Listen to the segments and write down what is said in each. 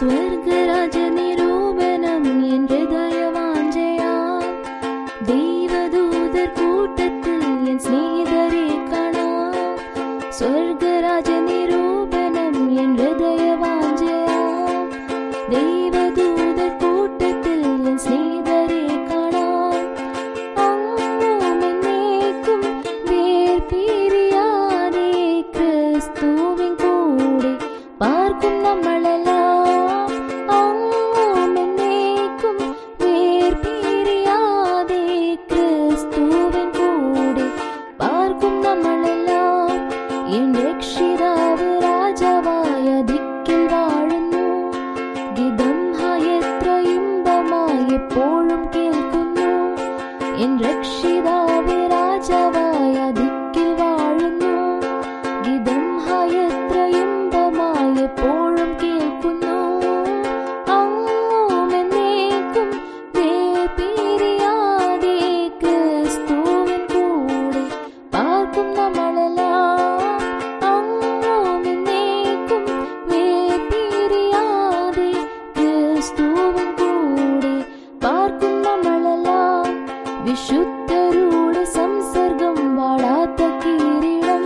സ്വർഗരാജ നിരൂപണം എൻ ഹൃദയവാഞ്ചയാൽ ദൈവദൂതർ കൂട്ടത്തിൽ എൻ സ്നേഹിതരെ കാണാം. സ്വർഗരാജ നിരൂപണം എൻ ഹൃദയവാഞ്ചയാൽ ദൈവദൂതർ കൂട്ടത്തിൽ എൻ സ്നേഹിതരെ കാണാം. അങ്ങുമെന്നേക്കും വേർപിരിയാതെ ക്രിസ്തുവിൻ കൂടെ പാർക്കും നമ്മളെല്ലാം. അങ്ങുമെന്നേക്കും വേർപിരിയാതെ ക്രിസ്തുവിൻ കൂടെ പാർക്കും നമ്മളെല്ലാം. എൻ രക്ഷിതാവ് രാജാവായ ദിക്കിൽ വാഴുന്നു. ഗീതം എത്ര ഇമ്പമായി എപ്പോഴും കേൾക്കുന്നു. എൻ രക്ഷിതാവ് രാജാവായ ദിക്കിൽ വാഴുന്നു. ഗീതം എത്ര ഇമ്പമായി എപ്പോഴും കേൾക്കുന്നു. അങ്ങുമെന്നേക്കും വേർപിരിയാതെ ക്രിസ്തുവിൻ കൂടെ പാർക്കും നമ്മളെല്ലാം. അങ്ങുമെന്നേക്കും വേർപിരിയാതെ ക്രിസ്തുവിൻ കൂടെ പാർക്കും നമ്മളെല്ലാം. വിശുദ്ധരുടെ സംസർഗം വാടാത്ത കിരീടം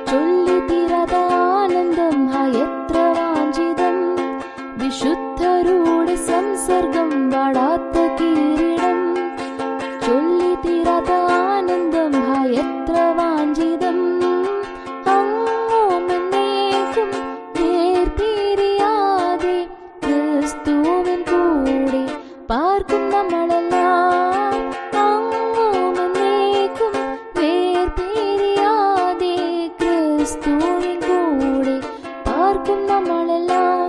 ചൊല്ലിത്തീരാത്ത ആനന്ദം എത്ര വാഞ്ചിതം. വിശുദ്ധരുടെ സംസർഗം വാടാത്ത കിരീടം ചൊല്ലിത്തീരാത്ത ആനന്ദം എത്ര വാഞ്ചിതം. അങ്ങുമെന്നേക്കും വേർപിരിയാതെ ക്രിസ്തുവിൻ കൂടെ പാർക്കും നമ്മളെല്ലാം. അങ്ങുമെന്നേക്കും വേർപിരിയാതെ ക്രിസ്തുവിൻ കൂടെ പാർക്കും നമ്മളെല്ലാം.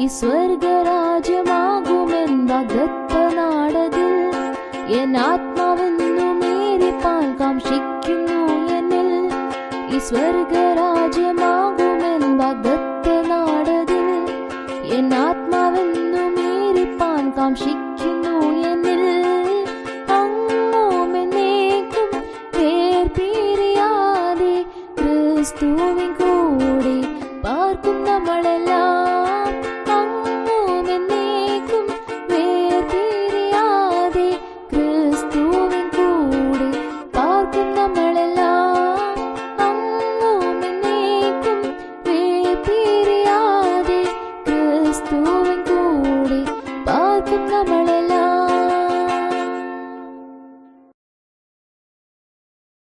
ഈ സ്വർഗരാജ്യമാകുമെൻ വാഗ്ദത്ത നാടതിൽ എൻ ആത്മാവെന്നുമേറിപ്പാൻ കാംക്ഷിക്കുന്നു എന്നിൽ. ഈ സ്വർഗരാജ്യമാകുമെൻ വാഗ്ദത്ത നാടതിൽ എൻ ആത്മാവെന്നുമേറിപ്പാൻ കാംക്ഷിക്കുന്നു എന്നിൽ. അങ്ങുമെന്നേക്കും വേർപിരിയാതെ ക്രിസ്തുവിൻ കൂടെ പാർക്കും നമ്മളെല്ലാം.